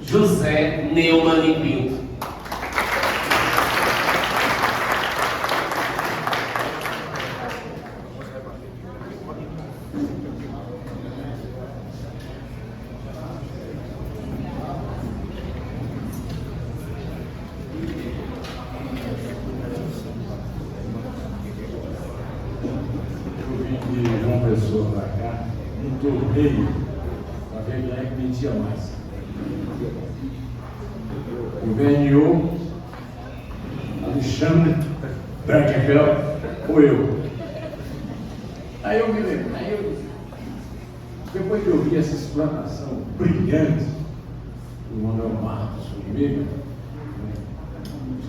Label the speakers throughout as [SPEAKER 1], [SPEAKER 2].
[SPEAKER 1] José Neumann e Pinto.
[SPEAKER 2] Para cá, um torneio para ver quem é que mentia mais. O VNU, Alexandre Branquefel ou eu. Aí eu me lembro, depois que eu vi essa explanação brilhante do Manuel Marcos comigo,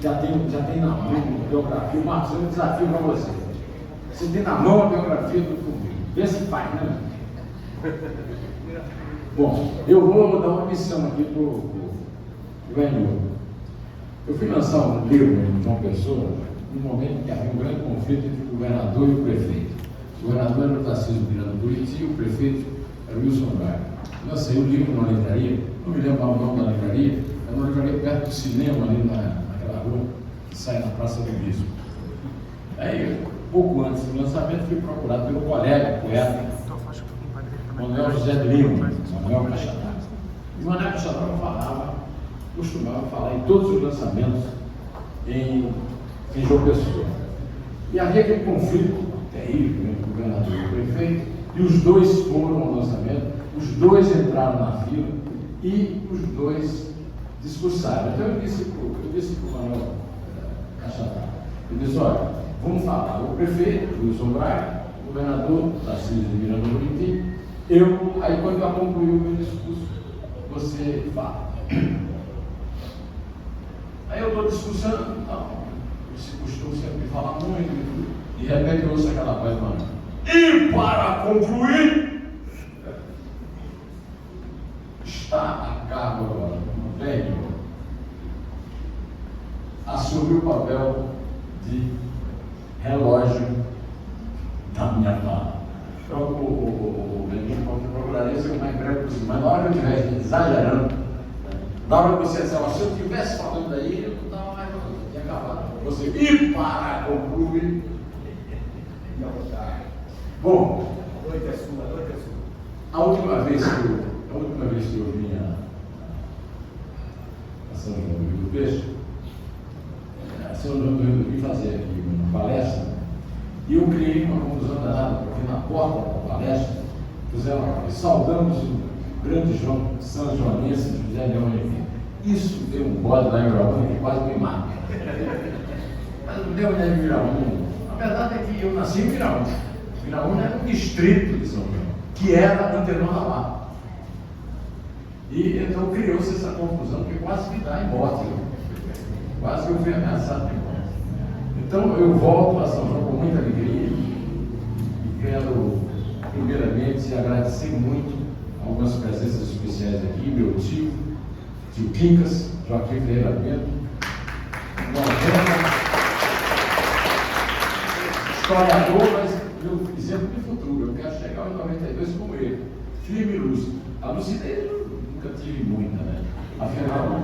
[SPEAKER 2] já tem na mão a biografia. Marcos, eu desafio para você. Você tem na mão a biografia do Fulvio. Vê se faz, né? Bom, eu vou dar uma missão aqui para o VNU. Eu fui lançar um livro em João Pessoa no momento que havia um grande conflito entre o governador e o prefeito. O governador era o Tarcísio Miranda Buriti e o prefeito era o Wilson Braga. Eu lancei o livro numa livraria, não me lembro o nome da livraria, era uma livraria perto do cinema, ali naquela rua que sai na Praça do Bispo. Aí, pouco antes do lançamento, fui procurado pelo colega, poeta, Manuel José de Lima, Manuel Cachatá. E o Manuel Cachatá costumava falar em todos os lançamentos em João Pessoa. E havia aquele conflito terrível entre o governador e o prefeito, e os dois foram ao lançamento, os dois entraram na fila e os dois discursaram. Então eu disse para o Manuel Cachatá, eu disse, olha, vamos falar, o prefeito, Wilson Braga, o governador, Tarcísio de Miranda Buriti, aí quando eu concluí o meu discurso, você fala. Aí eu estou discursando, esse costume sempre falar muito, de repente eu ouço aquela voz, mano. E para concluir, está a cargo agora, velho, assumiu o papel de relógio da minha fala. Então, o Benito pode procurar isso o mais breve possível, mas na hora que eu estiver exagerando, na hora que você disser, se eu estivesse falando aí, eu não estava mais falando, tinha acabado. Você, e para concluir. Bom, a noite é sua. A última vez que eu vim a São João do Rio do Peixe, São João do Rio do Peixe fazer aqui uma palestra, e eu criei uma confusão danada, porque na porta da palestra fizeram saudamos o grande São Joanense José Leão Oliveira. Isso deu um bode lá em Viraúna que quase me mata. Mas não deu em Viraúna. A verdade é que eu nasci em Viraúna. Viraúna era um distrito de São João, que era anterior a lá. E então criou-se essa confusão que quase me dá em morte. Quase que eu fui ameaçado de morte. Então eu volto a São João com muita alegria e quero, primeiramente, agradecer muito algumas presenças especiais aqui, meu tio Quincas, Joaquim Ferreira Bento, historiador, mas meu exemplo de futuro, eu quero chegar aos 92 como ele, firme e lúcido. A lucidez eu nunca tive muita, né? Afinal,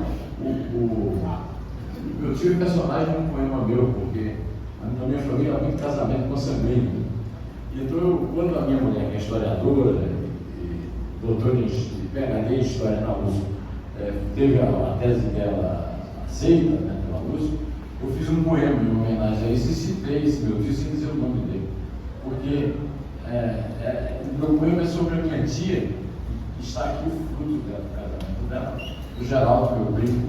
[SPEAKER 2] meu tio é personagem de um poema meu, porque na minha família há muito casamento consanguíneo. Então, quando a minha mulher, que é historiadora, doutora em PhD em História na USP, teve a tese dela aceita, né, pela USP, eu fiz um poema em homenagem a isso e citei esse meu tio sem dizer o nome dele, porque o meu poema é sobre a minha tia, e está aqui o fruto dela, do casamento dela, o Geraldo, meu primo,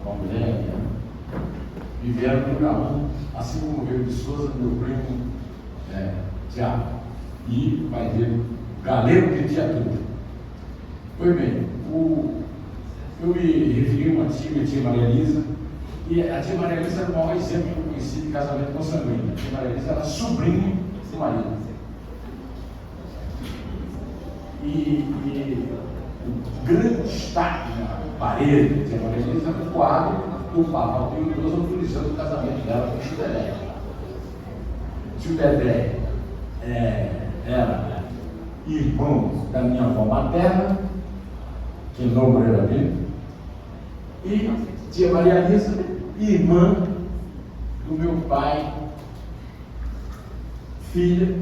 [SPEAKER 2] com a mulher, né, viveram no Viraúna, assim como veio de Souza, meu primo Tiago, e o pai dele, Galego de Tiatuba. Pois bem, eu me referi a uma tia Maria Elisa, e a tia Maria Elisa era o maior exemplo que eu conheci de casamento consanguíneo. A tia Maria Elisa era sobrinha do marido. E o grande destaque na parede da tia Maria Elisa era o quadro do Papa Pio XII autorizando o casamento dela com o tio Dedé. O tio Dedé era irmão da minha avó materna, que é Moreira Bento, E tia Maria Lisa, irmã do meu pai, filha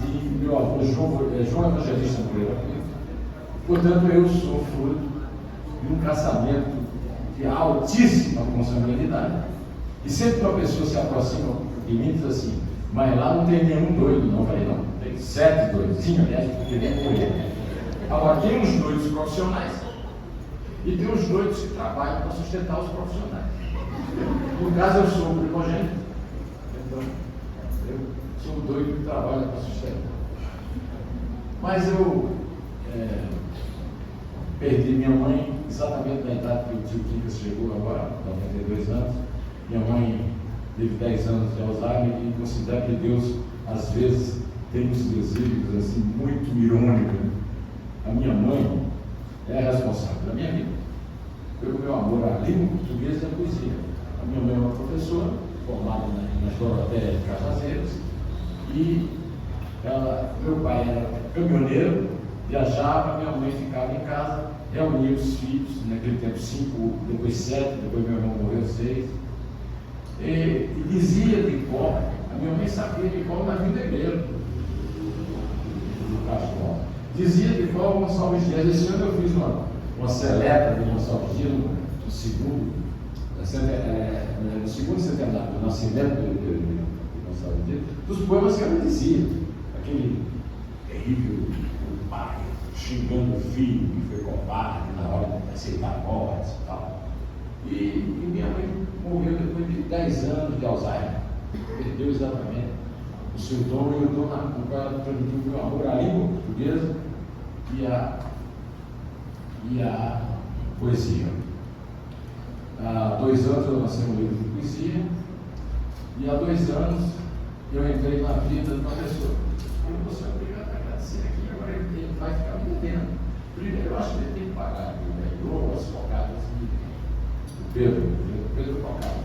[SPEAKER 2] de meu avô João Evangelista Moreira. Portanto, eu sou fruto de um casamento de altíssima consanguinidade. E sempre que uma pessoa se aproxima de mim e diz assim: mas lá não tem nenhum doido, não. Eu falei: não, tem 7 doidos. Sim, aliás, porque nem morrer. Agora, tem uns doidos profissionais e tem os doidos que trabalham para sustentar os profissionais. No caso, eu sou o primogênito, então eu sou o doido que trabalha para sustentar. Mas eu perdi minha mãe exatamente na idade que o tio Quincas chegou agora, 92 anos. Minha mãe teve 10 anos de Alzheimer e considero que Deus, às vezes, tem uns desígnios assim, muito irônicos. A minha mãe é a responsável da minha vida, pelo meu amor à língua portuguesa e à poesia. A minha mãe é uma professora, formada nas Doroteias de Cajazeiras, e meu pai era caminhoneiro, viajava, minha mãe ficava em casa, reunia os filhos, naquele tempo 5, depois 7, depois meu irmão morreu 6, e dizia de cor, a minha mãe sabia de cor na vida dele, do Castro. Dizia de cor Gonçalves Dias. Esse ano eu fiz uma seleta de Gonçalves Dias no segundo centenário do nascimento de Gonçalves Dias, dos poemas que ela dizia, aquele terrível pai xingando o filho que foi covarde na hora de aceitar a morte e tal. E minha mãe morreu depois de 10 anos de Alzheimer, perdeu exatamente o seu dom, e eu dou na qual transmitiu o meu amor à língua portuguesa e a poesia. Há 2 anos eu lancei um livro de poesia, e há 2 anos eu entrei na vida de uma pessoa. Eu vou ser obrigado a agradecer aqui, agora ele vai ficar me devendo. Primeiro, eu acho que ele tem que pagar as focadas do Pedro Focado.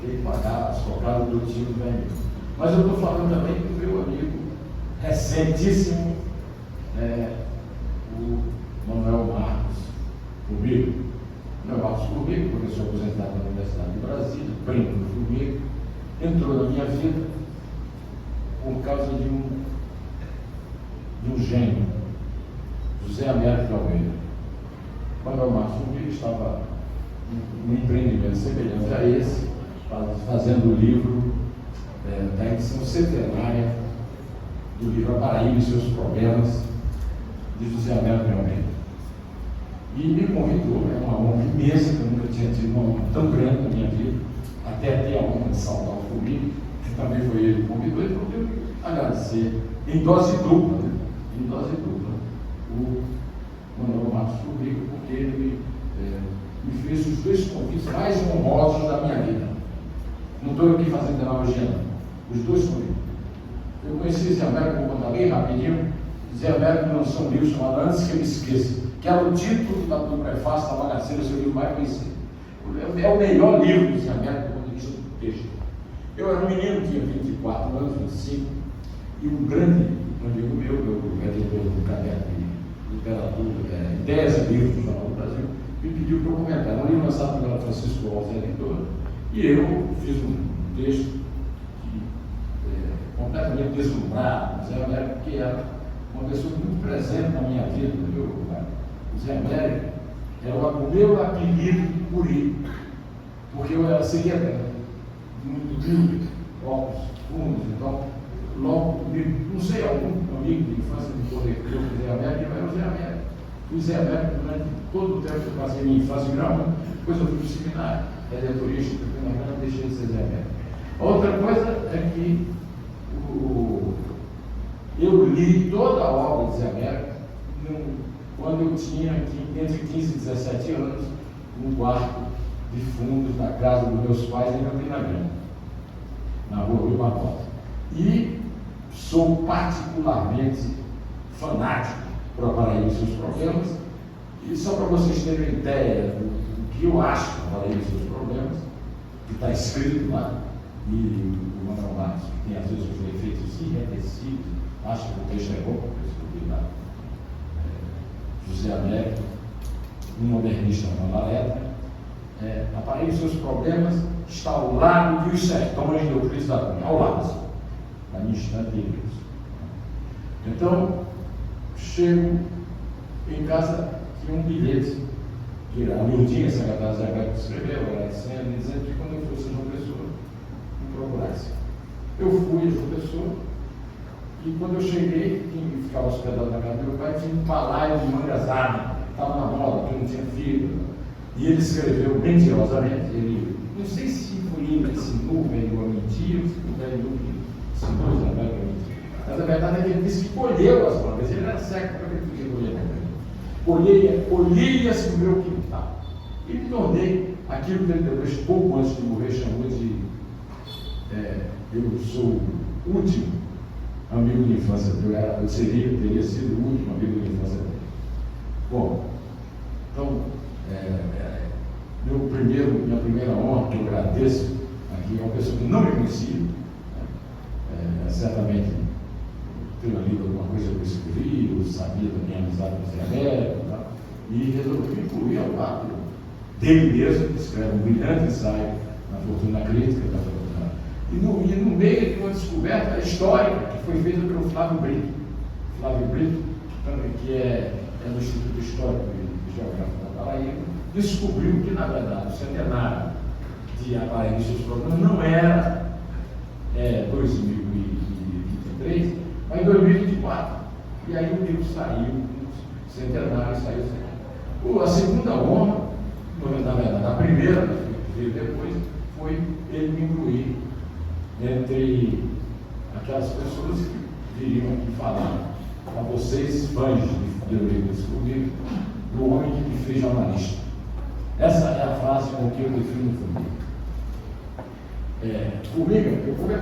[SPEAKER 2] Tem que pagar as focadas do tio velho. Mas eu estou falando também do meu amigo recentíssimo, o Manuel Marcos Formiga. Manuel Marcos Formiga, professor aposentado na Universidade de Brasília, primo do Formiga, entrou na minha vida por causa de um gênio, José Américo de Almeida. Manuel Marcos Formiga estava num empreendimento semelhante a esse, fazendo o livro da edição centenária do livro A Paraíba e Seus Problemas, de José Américo de Almeida. E me convidou, é uma honra imensa, que eu nunca tinha tido uma honra tão grande na minha vida, até ter a honra de saudar o Formiga, que também foi ele que convidou, e eu agradecer em dose dupla, o Manuel Marcos Formiga, porque ele me fez os 2 convites mais honrosos da minha vida. Não estou aqui fazendo demagogia, não. Os 2 convites. Eu conheci Zé Américo, vou contar bem rapidinho. Zé Américo lançou um livro chamado Antes que eu me esqueça, que era o título do prefácio da Bagaceira, seu livro mais conhecido. É o melhor livro de Zé Américo do ponto de vista do texto. Eu era um menino, tinha 24 anos, 25, e um grande amigo meu editor do caderno de literatura, Ideias e Livros do Jornal do Brasil, me pediu para eu comentar. Era um livro lançado pela Francisco Alves, editor, e eu fiz um texto completamente deslumbrado. Zé Américo, que era uma pessoa muito presente na minha vida, viu, pai? O Zé Américo era o meu apelido por ele, porque eu seria muito humilde, óculos fundos, então, logo, não sei, algum amigo de infância me corrigiu o Zé Américo, eu era o Zé Américo. O Zé Américo, durante todo o tempo que eu passei minha infância em Grama, depois eu fui para o seminário, redentorista, eu deixei de ser Zé Américo. Outra coisa é que eu li toda a obra de Zé Américo quando eu tinha entre 15 e 17 anos, um quarto de fundos na casa dos meus pais em Campina Grande, na rua Rui Barbosa. E sou particularmente fanático para a Paraíba e seus problemas. E só para vocês terem uma ideia do que eu acho da Paraíba e seus problemas, que está escrito lá, e o Manuel Marcos, que tem às vezes os efeitos enriquecidos, acho que o texto é bom, porque eu escrevi lá. José Américo, um modernista na letra, aparelho seus problemas está ao lado dos sertões de Euclides da Cunha, ao lado, assim, na minha estante de livros. Então, chego em casa, tinha um bilhete, que a Mildinha, secretária Zé Beto, escreveu, agradecendo, dizendo que quando eu fosse João Pessoa, me procurasse. Eu fui a João Pessoa, e quando eu cheguei, quem ficava hospedado na casa do meu pai, tinha um balaio de mangasada, estava na moda, porque não tinha filho. E ele escreveu mentirosamente, ele, não sei se foi ele que ensinou o velho a mentir, ou se o velho que ensinou o Zé Beto a mentir. Mas a verdade é que ele disse que colheu as mangas, ele era cego para que ele podia colher mangas. Colhei-as no meu quintal. E me tornei aquilo que ele depois, pouco antes de morrer, chamou de eu sou o último amigo de infância dele. Teria sido o último amigo de infância dele. Bom, então, minha primeira honra, que eu agradeço aqui, é uma pessoa que não me conhecia, certamente tendo lido alguma coisa que eu escrevi, eu sabia da minha amizade com o Zé Américo, e resolvi incluir ao lado dele mesmo, que escreve um brilhante ensaio na Fortuna Crítica da Fortuna. E no meio de uma descoberta histórica que foi feita pelo Flávio Brito. Flávio Brito, que é do Instituto Histórico e Geográfico da Paraíba, descobriu que, na verdade, o centenário de Paraíba e seus problemas não era 2023, mas em 2024. E aí o livro saiu, o centenário saiu. A segunda honra, na verdade, a primeira, que veio depois, foi ele me incluir entre aquelas pessoas que viriam aqui falar a vocês, fãs de Eurípides, comigo, do homem que me fez jornalista. Essa é a frase com que eu defino Formiga. Eu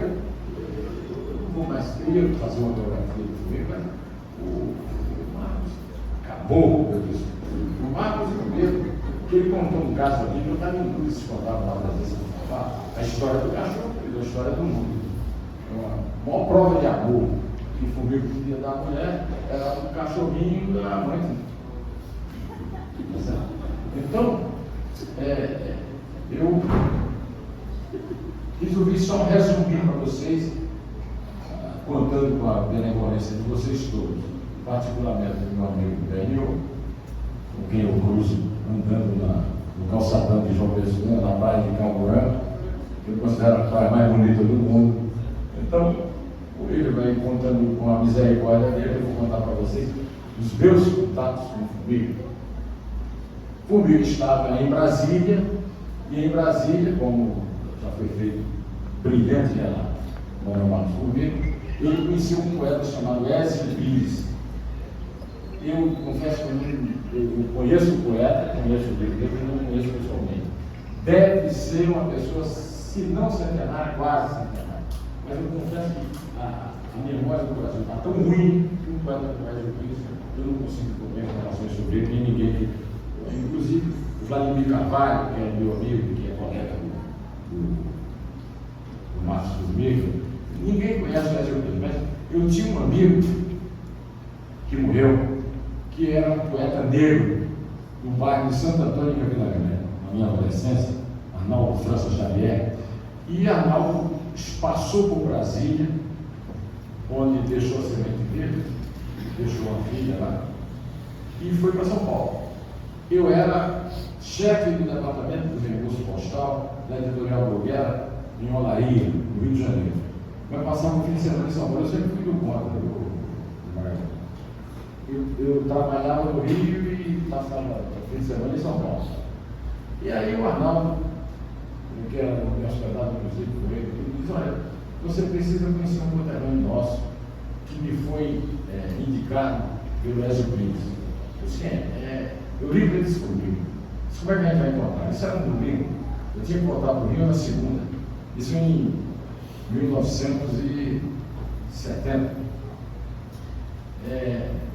[SPEAKER 2] não vou mais ter fazer uma biografia do Formiga, mas o Marcos acabou, eu disse. O Marcos primeiro, que ele contou um caso ali, que eu estava em dúvida se contava lá para vezes a história do cachorro e a história do mundo. A maior prova de amor que o Formiga podia dar à mulher era o cachorrinho da mãe. Então, eu resolvi só resumir para vocês, contando com a benevolência de vocês todos, particularmente do meu amigo Daniel, com quem eu cruzo andando no calçadão de João Pessoa, na praia de Camburã, que eu considero a praia mais bonita do mundo. Então, ele vai contando com a misericórdia dele, eu vou contar para vocês os meus contatos com o Formiga. Formiga estava em Brasília, e em Brasília, como já foi feito brilhante relato com o Marcos Formiga, ele conheceu um poeta chamado Ezio Pires. Eu confesso que eu conheço o poeta, conheço o livro dele, mas não conheço pessoalmente. Deve ser uma pessoa, se não centenária, quase centenária. Mas eu confesso que a memória do Brasil está tão ruim que um poeta como Ezio Pires, eu não consigo ter informações sobre ele, nem ninguém. Inclusive, o Vladimir Carvalho, que é meu amigo, que é colega do Marcos Formiga, ninguém conhece o Ezio Pires, mas eu tinha um amigo que morreu, que era um poeta negro do bairro de Santo Antônio de Vila Grande, na minha adolescência, Arnaldo França Xavier. E Arnaldo passou por Brasília, onde deixou a semente dele, deixou uma filha lá, e foi para São Paulo. Eu era chefe do departamento do recurso postal da editorial Bruguera, em Olaria, no Rio de Janeiro. Mas passava um fim de semana em São Paulo, eu sempre fui do contra do Maranhão. Eu trabalhava no Rio e passava o fim de semana em São Paulo. E aí o Arnaldo, que era me hospedado, inclusive, com ele, disse: olha, você precisa conhecer um conterrâneo nosso, que me foi indicado pelo Ezio Pires. Eu disse: Eurípides comigo. Disse: como é que a gente vai encontrar? Isso era um domingo. Eu tinha que voltar para o Rio na segunda. Isso em 1970.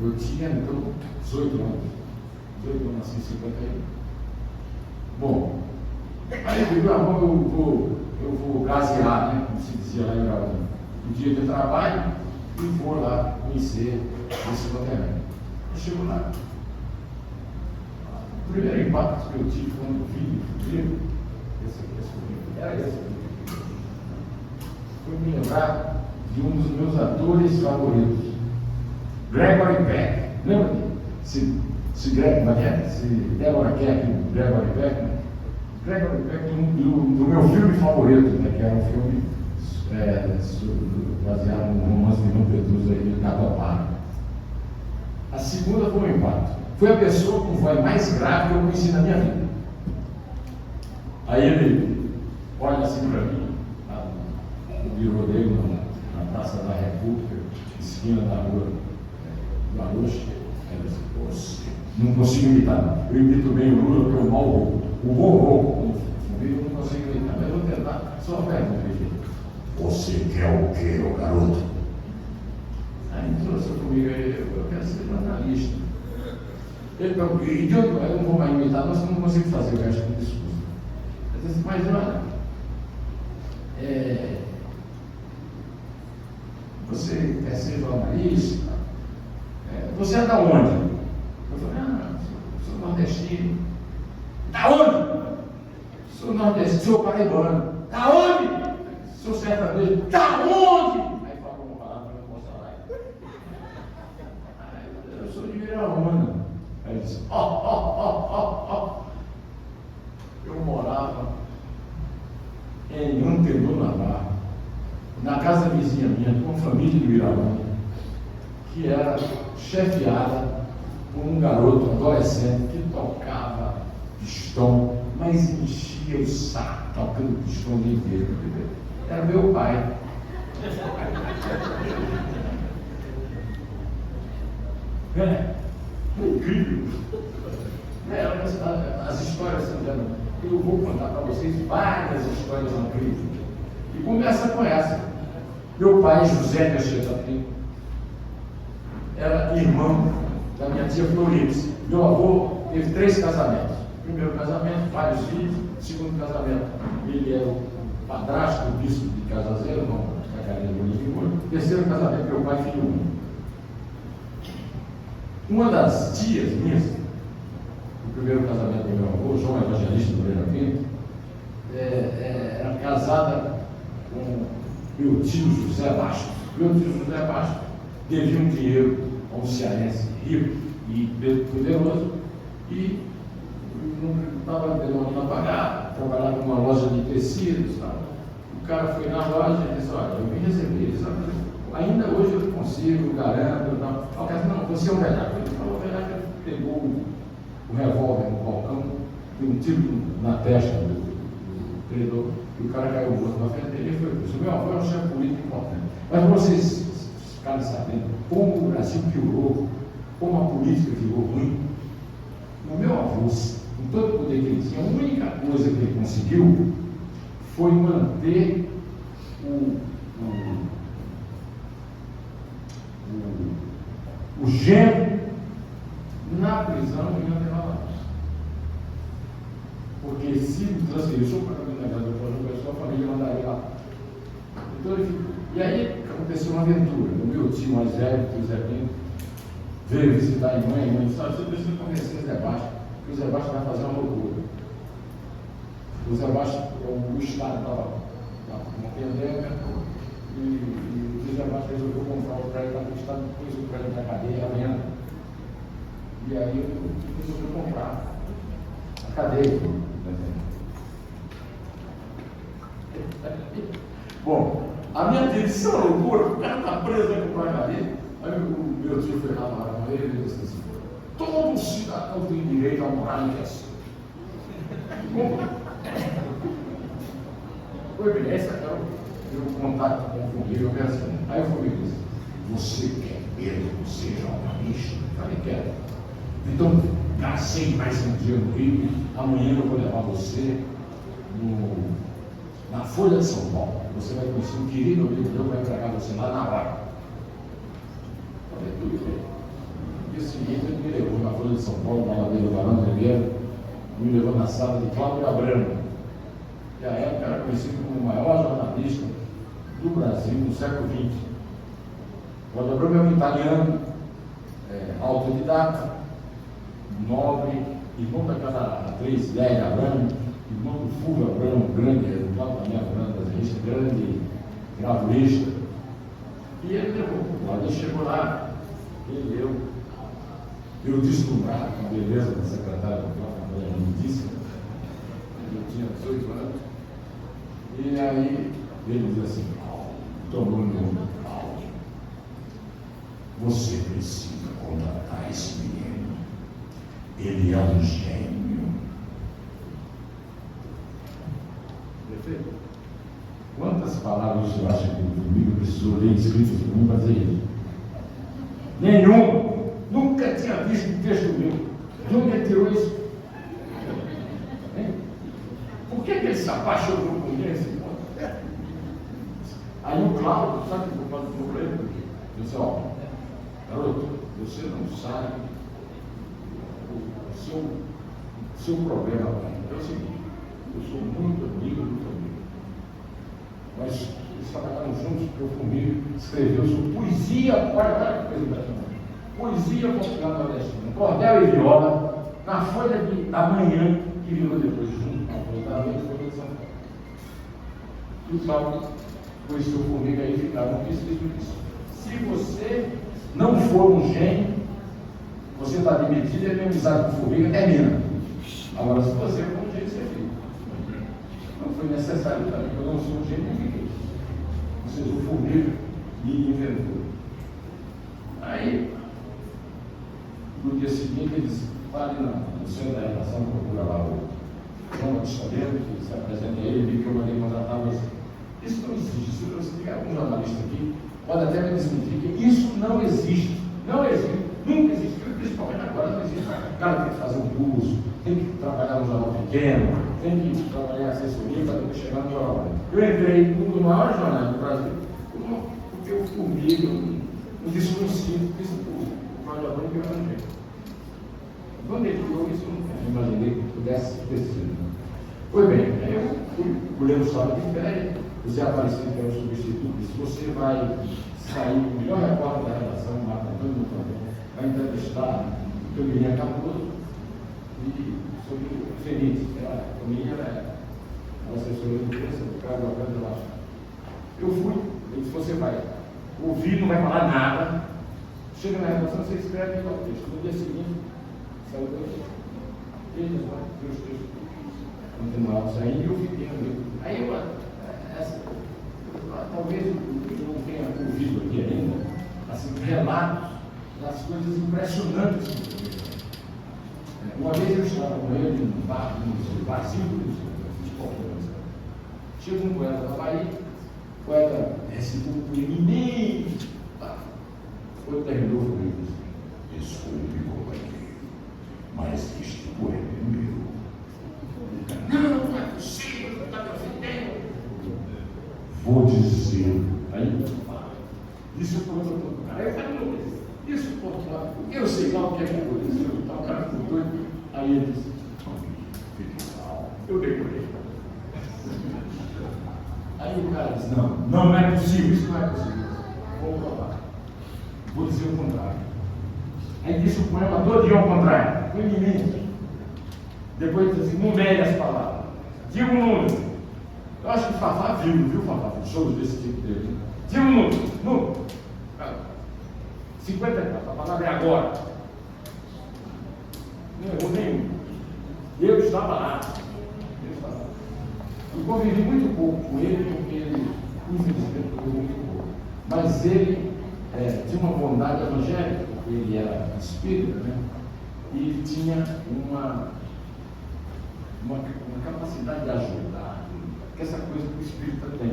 [SPEAKER 2] Eu tinha, então, 18 anos. 18 anos, assim, 51. Bom, aí eu digo: eu vou gazear, né? Como se dizia lá em Gaúcho, o dia de trabalho, e vou lá conhecer esse conterrâneo. Eu chego lá. O primeiro impacto que eu tive quando vi o livro, era esse aqui, foi me lembrar de um dos meus atores favoritos, Gregory Peck. Lembra? Se Deborah Keck, Gregory Peck, né? Gregory Peck, do meu filme favorito, né, que era um filme baseado no romance de João Petrucci aí, Catopara. A segunda foi um impacto. Foi a pessoa com voz mais grave que eu conheci na minha vida. Aí ele olha assim para mim, no birô dele, na Praça da República, esquina da rua Gaúcha. Ele disse: você, não consigo imitar, não. Eu imito bem o Lula, porque eu mal roubo. O bom roubo, eu não consigo imitar, mas eu vou tentar. Só uma pergunta aqui. Você quer o quê, ô garoto? Aí ele trouxe comigo, eu quero ser jornalista. Ele perguntou: e de onde eu não vou mais imitar, nós não consigo fazer o resto do discurso. Eu disse: mas olha, você quer ser jornalista? Você é da onde? Eu falei: sou nordestino. Da onde? Sou nordestino, sou paraibano. Da onde? Sou sertanejo. Da onde? Aí falou uma palavra para eu mostrar lá. Eu sou de Viraúna. Aí ele disse: Eu morava em Antenor, na Barra, na casa vizinha minha, com uma família de Viraúna, que era chefiada por um garoto adolescente que tocava pistão, mas enchia o saco tocando pistão o dia inteiro. Era meu pai. Incrível. As histórias são dando. Eu vou contar para vocês várias histórias incríveis. E começa com essa. Meu pai, José Mexeta Pinto, era irmão da minha tia Florence. Meu avô teve 3 casamentos. Primeiro casamento, vários filhos. Segundo casamento, ele era o padrasto do bispo de Cajazeiro, irmão da Carinha de Figura. Terceiro casamento, meu pai, filho único. Uma das tias minhas, o primeiro casamento do meu avô, João Evangelista Moreira Pinto, era casada com meu tio José Bastos. Meu tio José Bastos devia um dinheiro a um cearense rico e poderoso e não estava demorando a pagar, trabalhava numa loja de tecidos. Tal. O cara foi na loja e disse: olha, eu vim receber. Ele disse: ainda hoje eu consigo, garanto. O cara disse: não, você é um velhaco. Ele falou: o velhaco pegou o revólver no balcão, deu um tiro na testa do credor, e o cara caiu morto na frente dele e foi preso. Meu avô é um chefe político importante. Mas para vocês ficarem sabendo como o Brasil piorou, como a política ficou ruim, o meu avô, com todo o poder que ele tinha, a única coisa que ele conseguiu foi manter o genro na prisão em Antenor. Porque se transferir para a caminhada da a família mandaria lá. Então ele ficou. E aí aconteceu uma aventura. O meu tio mais velho, o Zé Pinto, veio visitar a mãe e disse: você precisa conhecer o Zé Bastos, porque o Zé Bastos vai fazer uma loucura. O Zé Bastos, o Estado estava uma pandemia e o Zé Bastos resolveu comprar o prédio do Estado, pôs o prédio da cadeia à venda. E aí eu resolvi comprar a cadeia. Bom, a minha tia disse: isso é uma loucura, o cara está preso a comprar a cadeia. Aí o meu tio foi lá com ele e disse assim: todo cidadão tem direito a morar em casa. Foi bem, esse é o contato com o família. Aí o família disse: você quer mesmo ser jornalista? Eu falei: quero. Então, passei mais um dia no Rio, amanhã eu vou levar você na Folha de São Paulo. Você vai conhecer um querido amigo meu, vai entregar você lá na hora. Falei: tudo bem. No dia seguinte ele me levou na Folha de São Paulo, na Ladeira do Barão de Ribeiro, me levou na sala de Cláudio Abramo, que à época era conhecido como o maior jornalista do Brasil no século XX. Cláudio Abramo é um italiano, autodidata, nobre, irmão daquela atriz Lélia Abramo, irmão do Fulvio Abramo, grande, do Cláudio Abramo, desenhista, grande gravurista. E ele levou para o lado, chegou lá, ele eu deslumbrado com a beleza da secretária do Cláudio, lindíssima, eu tinha 18 anos, e aí ele disse assim, tomou meu nome, Cláudio, você precisa contratar esse menino, ele é um gênio. Perfeito? Quantas palavras você acha que comigo precisou ler escritas por mim fazer isso? Nenhum! Nunca tinha visto um texto meu. De onde ele tirou isso? Por que ele se apaixonou por mim esse ponto? Aí o Cláudio, sabe o que eu falo para ele? Eu disse, ó, garoto, você não sabe o seu problema, pai. É o seguinte, eu sou muito amigo. Nós trabalhamos juntos, porque o Fulmílio escreveu sobre poesia, olha que coisa impressionante. Poesia popular nordestina, cordel e viola, na Folha da Manhã, que virou depois junto com a Folha da Noite, Folha de São Paulo. E o Paulo conheceu o Fulmílio aí, ficaram isso. Se você não for um gênio, você está admitido, e a amizade com o Fulmílio termina. Agora, se você for um gênio, você fica. Não foi necessário também, eu não sou um gênio, eu fiquei. Ou seja, o Fulmílio me inventou. Aí, no dia seguinte, eles fale no centro da redação, procura lá o João Batistadelo, que se apresenta a ele, que eu mandei contratar você. Isso não existe. Se você tiver algum jornalista aqui, pode até me desmentir que isso não existe. Não existe. Nunca existiu, principalmente agora não existe. O cara tem que fazer um curso, tem que trabalhar no jornal pequeno, tem que trabalhar assessoria para depois chegar no jornal. Eu entrei no maior jornal do Brasil, porque eu comigo um desconhecido, isso o Cláudio Abramo que eu arranjei. Quando ele falou isso, eu não imaginei que pudesse ter sido. Pois bem, eu fui colhendo o salário de férias, o Zé Aparecido, que era o substituto, disse, você vai sair, o melhor repórter da redação, Marco Antônio, vai entrevistar o teu menino Cardoso e sobre o Feliz, que era a menina era a assessoria de imprensa do Carlos Alberto Lasco. Eu fui, ele disse, você vai ouvir, não vai falar nada, chega na redação, você escreve o texto. No dia seguinte, saiu dois textos continuaram saindo e eu fiquei ali. Aí talvez eu não tenha ouvido aqui ainda, assim, relatos das coisas impressionantes que eu vi. Uma vez eu estava com ele num bar, num barzinho de confiança. Chega um poeta da Bahia, o poeta recebeu um poema imenso. Quando terminou, o poema disse, desculpe, companheiro, mas este poema é meu. Não é possível, não está me ofendendo. Vou dizer, aí isso foi outro ponto. Aí eu falei, isso porque eu sei lá o que é que aconteceu, o cara ficou doido. Aí ele disse, fique calmo, eu decorei. Aí o cara disse, não é possível, isso não é possível. Vou provar. Vou dizer o contrário. Aí disse o poema todo dia ao contrário, foi imenso. Depois disse assim, numere as palavras. Diga um número. Eu acho que o Fafá viu Fafá? Shows desse tipo dele. Diga um número. 54, a palavra é agora. Não errou nenhum. Eu estava lá. Eu convivi muito pouco com ele, porque ele, infelizmente, foi muito pouco. Mas ele tinha uma bondade evangélica, porque ele era espírita, né? E tinha uma capacidade de ajudar, que essa coisa que o espírita tem.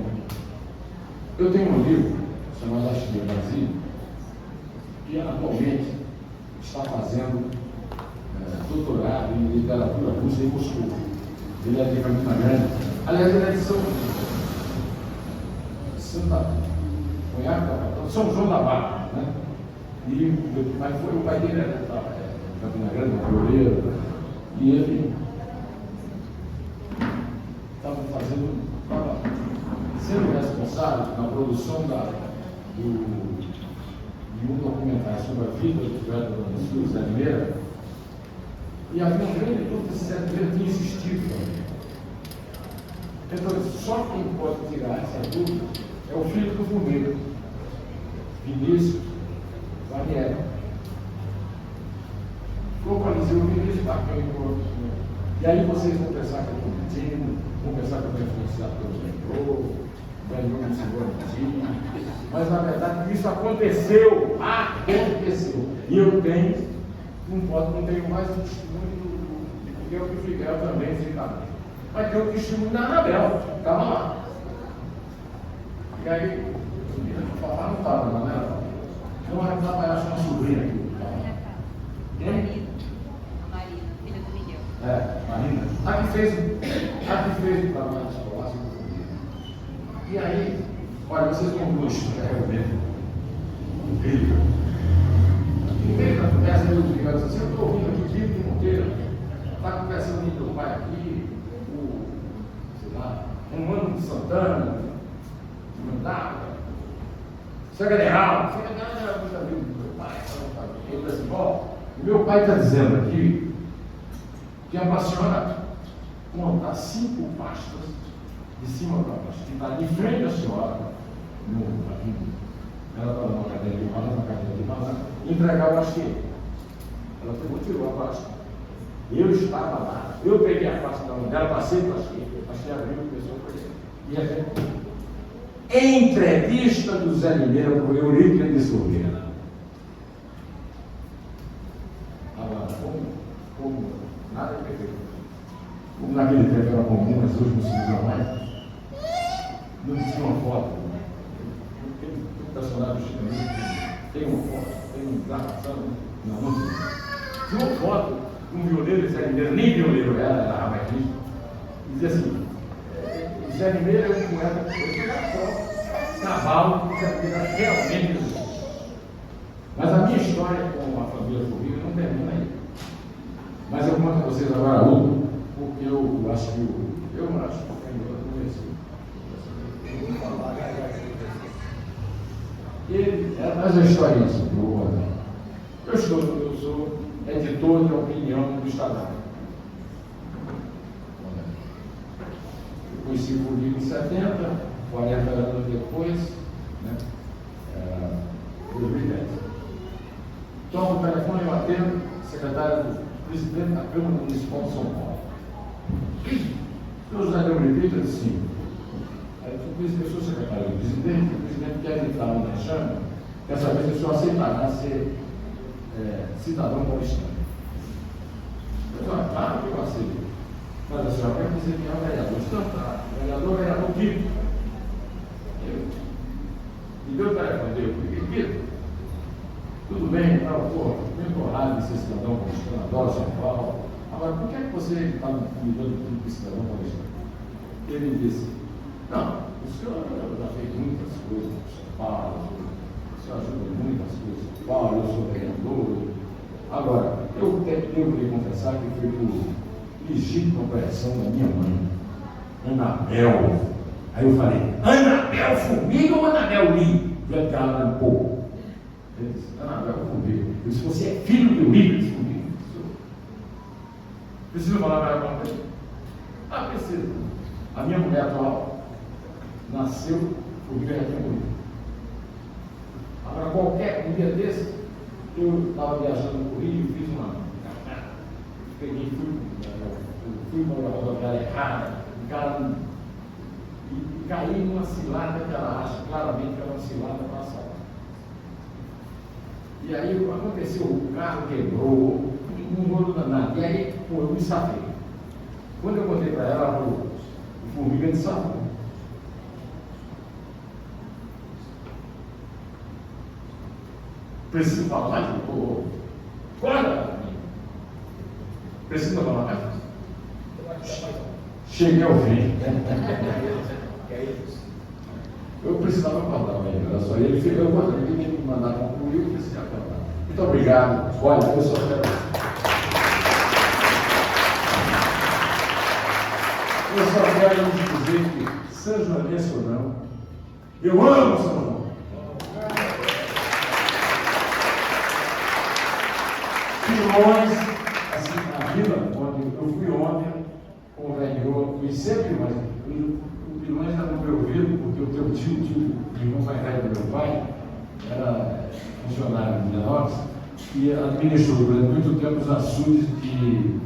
[SPEAKER 2] Eu tenho um livro chamado Astia Brasil, que atualmente está fazendo doutorado em literatura russa em Moscou. Ele é de Campina Grande. Aliás, ele é de São João da Barra, né? Mas foi o pai dele era de Campina Grande, Pioneiro, e ele estava sendo responsável na produção de um documentário sobre a vida do José Limeira, E havia um grande dúvida se essa mulher tinha insistido também. Então, só quem pode tirar essa dúvida é o filho do fumeiro, Vinícius Daniel. Localizei o Vinícius, marquei o encontro. E aí vocês vão pensar que eu estou mentindo, vão pensar que eu estou influenciado pelo ganhou um segundo. Mas na verdade isso aconteceu. E eu tenho, não tenho mais o testemunho de Miguel que o Figuel também fisicamente. Mas tem o testemunho da Anabel, estava lá. E aí, eu falar, não estava, não era? Então vai trabalhar com uma sobrinha aqui.
[SPEAKER 3] Marina, filha do Miguel.
[SPEAKER 2] Marina. A que fez o trabalho escolar. E aí, olha, vocês vão ver realmente incrível. No meio da conversa, eu digo assim, eu estou ouvindo aqui Vitor de Monteiro, está conversando com meu pai aqui, Romano de Santana, Mandava, Secretário era muito amigo do meu pai. Ele disse assim, meu pai está dizendo aqui que a senhora conta 5 pastas de cima para baixo, que está de frente à senhora, ela estava numa cadeira de balanço, entregava a cheia. Ela pegou, tirou a pasta. Eu estava lá, eu peguei a pasta da mão dela, passei para a cheia abriu, começou a fazer. E a gente, entrevista do Zé Mineiro com Eurípides de Silveira. Agora, como nada é perfeito. Como naquele tempo era comum, mas hoje não se usa mais. Não tinha uma foto. Tem um personagem chinês, tem uma foto, tem um gravação. Não tem. Tinha uma foto, um violeiro de Zé Mineiro, nem violeiro era rabaquista, e dizia assim: Zé Mineiro é um poeta que foi cavalo, que Zé Mineiro realmente existe. Mas a minha história com a família Formiga não termina aí. Mas eu conto a vocês agora outro, porque eu acho que eu acho que ainda não conheci. Ele era mais uma historinha sobre o Rodão. Eu sou editor de opinião do Estadão. Eu conheci o Formiga em 70, 40 anos depois, né? 2010. Tomo o telefone e eu atendo, secretário do presidente da Câmara Municipal de São Paulo. O senhor José Leonardo disse assim: eu sou secretário do presidente, o presidente quer evitar uma chama, quer saber se o senhor aceitará ser cidadão paulistano. Eu falei, claro que eu aceito. Mas a senhora vai dizer que é o vereador. Então, vereador Vitor. Me deu o telefone dele, eu falei, Vitor, tudo bem, muito honrado de ser cidadão paulistano, adoro São Paulo. Agora, por que você está me dando tudo de cidadão paulistano? Ele disse: não, o senhor já fez muitas coisas em São Paulo, o senhor ajuda muitas coisas em São Paulo, eu sou vereador. Agora, eu devo lhe confessar que foi por legítima pressão da minha mãe, Anabel. Aí eu falei: Anabel Formiga ou Anabel Lee? Já ela um pouco. Ele disse: Anabel Formiga. Eu disse: você é filho do Eurípides Formiga? Preciso falar para ela uma coisa? Precisa. A minha mulher atual nasceu, Formiga já tinha morrido. Agora, qualquer dia desse, eu estava viajando no Rio e fiz uma. Fui para uma rodoviária errada, e caí numa cilada que ela acha claramente que era uma cilada para assalto. E aí aconteceu, o carro quebrou, um rolo danado. E aí, eu me safei. Quando eu contei para ela, o Formiga me safou. Preciso falar mais? Guarda! Preciso falar mais? Cheguei ao fim. Eu precisava acordar, olha só. Ele ficou acordando, ele me mandar concluir, eu precisei acordar. Muito obrigado. Olha, eu só quero. Eu só quero dizer que, seja honesto ou não, eu amo São João. Pilões, assim, a vida e sempre mais. O Pilões era no meu ouvido, porque o teu tio, irmão mais velho do meu pai, era funcionário de Menores e administrou durante muito tempo os açudes de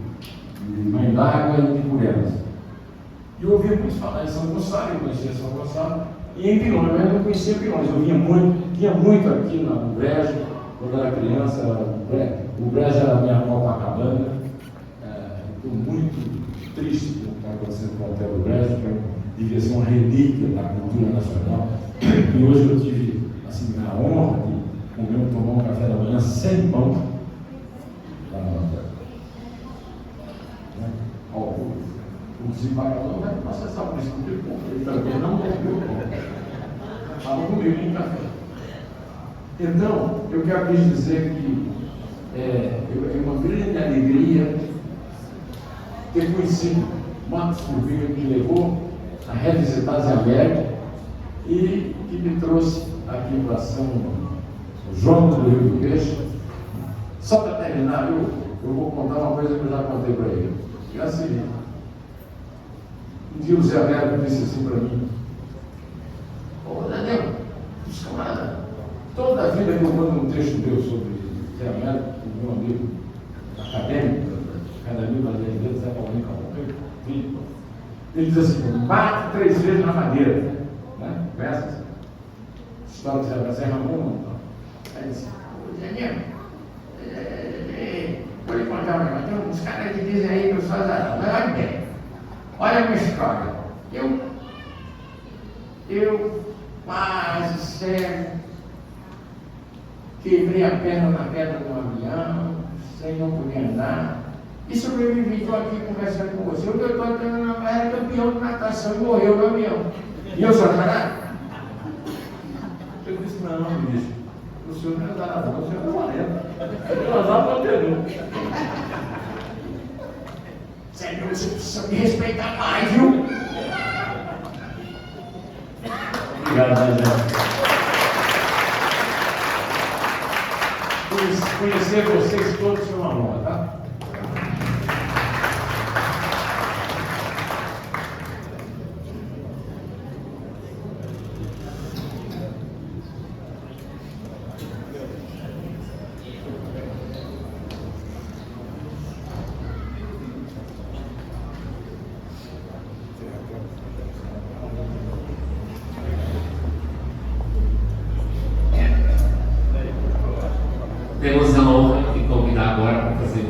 [SPEAKER 2] Mãe d'Água e de Purelas. E eu ouvia muito falar em São Gonçalo, eu conhecia São Gonçalo, e em Pilões, mas eu não conhecia Pilões. Eu vinha muito aqui no Brejo, quando era criança. O Brejo era a minha Copacabana. Estou muito triste com o que está acontecendo com o Hotel do Brejo, que devia ser uma relíquia da cultura nacional. E hoje eu tive assim, a honra de tomar um café da manhã sem pão. O desembargador vai processar por isso, porque ele também não comeu pão. Estava comigo no café. Então, eu quero lhes dizer que é uma grande alegria ter conhecido Marcos Silveira, que me levou a revisitar Zé Américo e que me trouxe aqui para São João do Rio do Peixe. Só para terminar, eu vou contar uma coisa que eu já contei para ele. É a seguinte: um dia o Zé Américo disse assim para mim: ô Daniel, camarada, toda a vida que eu mando um texto meu sobre Zé Américo, o meu amigo acadêmico, academia brasileira, Zé Paulinho Cavalcante, ele diz assim: bate 3 vezes na madeira, né? Conhece história de Zé Ramon? Aí ele disse: Daniel, vou lhe contar uma coisa. Tem uns caras que dizem aí que eu sou azarão, mas olha bem, olha a minha história. Eu quase sempre quebrei a perna na queda de um avião, sem não poder andar, e sobrevivi. Estou aqui conversando com você. O doutor era campeão de natação e morreu no avião. E eu sou azarado? Eu disse: não, ministro, o senhor não é azarado, o senhor é valendo. Eu azar para ter nunca. Senhor, você precisa me respeitar mais, viu? Obrigado, Zé. Conhecer vocês todos foi uma honra, tá?
[SPEAKER 1] Temos a honra de convidar agora para fazer